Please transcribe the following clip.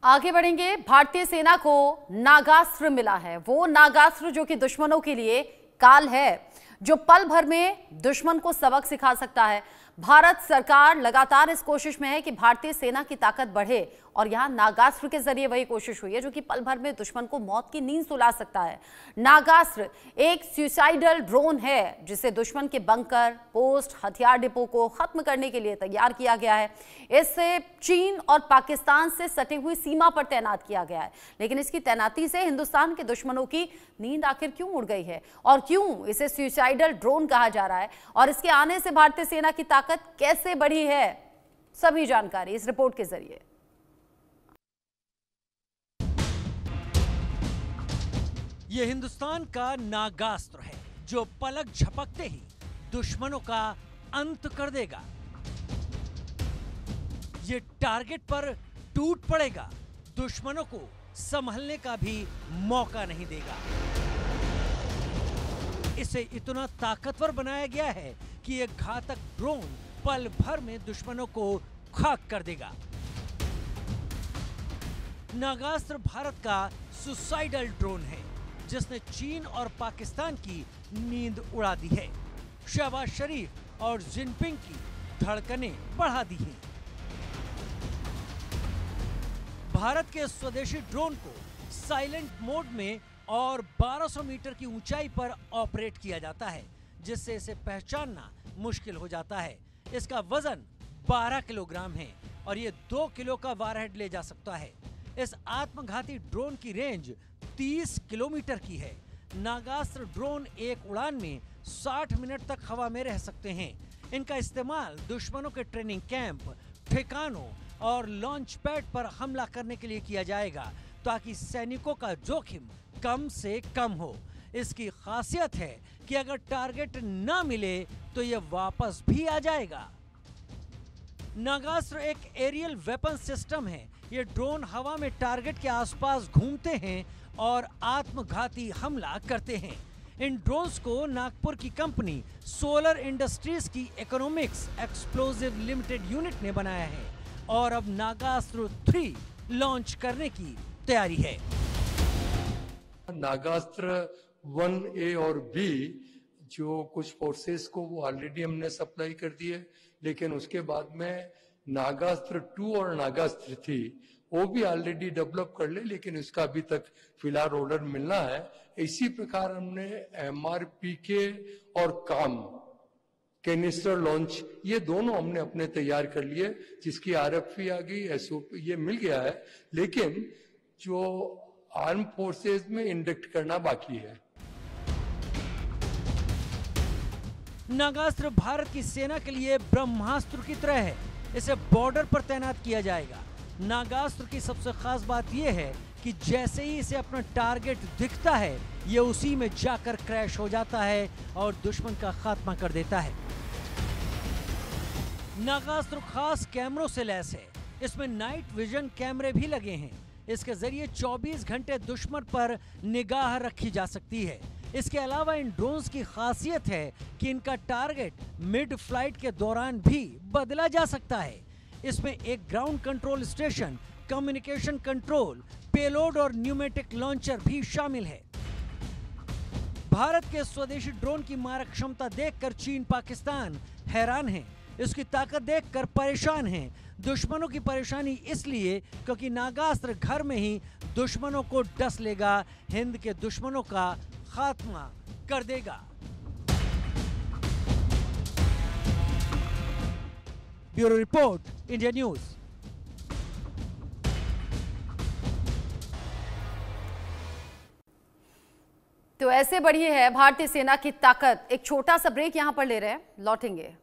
आगे बढ़ेंगे। भारतीय सेना को नागास्त्र मिला है, वो नागास्त्र जो कि दुश्मनों के लिए काल है, जो पल भर में दुश्मन को सबक सिखा सकता है। भारत सरकार लगातार इस कोशिश में है कि भारतीय सेना की ताकत बढ़े और यहां नागास्त्र के जरिए वही कोशिश हुई है जो कि पल भर में दुश्मन को मौत की नींद सुला सकता है। नागास्त्र एक सुसाइडल ड्रोन है जिसे दुश्मन के बंकर, पोस्ट, हथियार डिपो को खत्म करने के लिए तैयार किया गया है। इसे चीन और पाकिस्तान से सटी हुई सीमा पर तैनात किया गया है, लेकिन इसकी तैनाती से हिंदुस्तान के दुश्मनों की नींद आखिर क्यों उड़ गई है और क्यों इसे सुसाइडल ड्रोन कहा जा रहा है और इसके आने से भारतीय सेना की ताकत कैसे बढ़ी है, सभी जानकारी इस रिपोर्ट के जरिए। ये हिंदुस्तान का नागास्त्र है जो पलक झपकते ही दुश्मनों का अंत कर देगा। ये टारगेट पर टूट पड़ेगा, दुश्मनों को संभलने का भी मौका नहीं देगा। इसे इतना ताकतवर बनाया गया है कि ये घातक ड्रोन पल भर में दुश्मनों को खाक कर देगा। नागास्त्र भारत का सुसाइडल ड्रोन है जिसने चीन और पाकिस्तान की नींद उड़ा दी है। शहबाज शरीफ और जिनपिंग की धड़कनें बढ़ा दी हैं। भारत के स्वदेशी ड्रोन को साइलेंट मोड में और 1200 मीटर की ऊंचाई पर ऑपरेट किया जाता है, जिससे इसे पहचानना मुश्किल हो जाता है। इसका वजन 12 किलोग्राम है और ये 2 किलो का वारहेड ले जा सकता है। इस आत्मघाती ड्रोन की रेंज 30 किलोमीटर की है। नागास्त्र ड्रोन एक उड़ान में 60 मिनट तक हवा में रह सकते हैं। इनका इस्तेमाल दुश्मनों के ट्रेनिंग कैंप, ठिकानों और लॉन्च पैड पर हमला करने के लिए किया जाएगा ताकि सैनिकों का जोखिम कम से कम हो। इसकी खासियत है कि अगर टारगेट ना मिले तो यह वापस भी आ जाएगा। नागास्त्र एक एरियल वेपन सिस्टम है। ये ड्रोन हवा में टारगेट के आसपास घूमते हैं और आत्मघाती हमला करते हैं। इन ड्रोन्स को नागपुर की कंपनी सोलर इंडस्ट्रीज की इकोनॉमिक्स एक्सप्लोजिव लिमिटेड यूनिट ने बनाया है और अब नागास्त्र 3 लॉन्च करने की तैयारी है। नागास्त्र 1A और B जो कुछ फोर्सेस को वो ऑलरेडी हमने सप्लाई कर दिए, लेकिन उसके बाद में नागास्त्र 2 और नागास्त्र 3 वो भी ऑलरेडी डेवलप कर ले, लेकिन उसका अभी तक फिलहाल ऑर्डर मिलना है। इसी प्रकार हमने MRPK और काम कैनिस्टर लॉन्च ये दोनों हमने अपने तैयार कर लिए, जिसकी RFP आ गई, SOP ये मिल गया है, लेकिन जो आर्म फोर्सेस में इंडक्ट करना बाकी है। नागास्त्र भारत की सेना के लिए ब्रह्मास्त्र की तरह है। इसे बॉर्डर पर तैनात किया जाएगा। नागास्त्र की सबसे खास बात यह है कि जैसे ही इसे अपना टारगेट दिखता है, यह उसी में जाकर क्रैश हो जाता है और दुश्मन का खात्मा कर देता है। नागास्त्र खास कैमरों से लैस है। इसमें नाइट विजन कैमरे भी लगे हैं। इसके जरिए 24 घंटे दुश्मन पर निगाह रखी जा सकती है। इसके अलावा इन ड्रोन्स की खासियत है कि इनका टारगेट मिड फ्लाइट के दौरान भी बदला जा सकता है। इसमें एक ground control station, communication control, payload और न्यूमेटिक लॉन्चर भी शामिल है। भारत के स्वदेशी ड्रोन की मारक क्षमता देखकर चीन, पाकिस्तान हैरान हैं। इसकी ताकत देखकर परेशान हैं। दुश्मनों की परेशानी इसलिए क्योंकि नागास्त्र घर में ही दुश्मनों को डस लेगा, हिंद के दुश्मनों का खात्मा कर देगा। Bureau report, India news. तो ऐसे बढ़ी है भारतीय सेना की ताकत। एक छोटा सा ब्रेक यहां पर ले रहे हैं, लौटेंगे।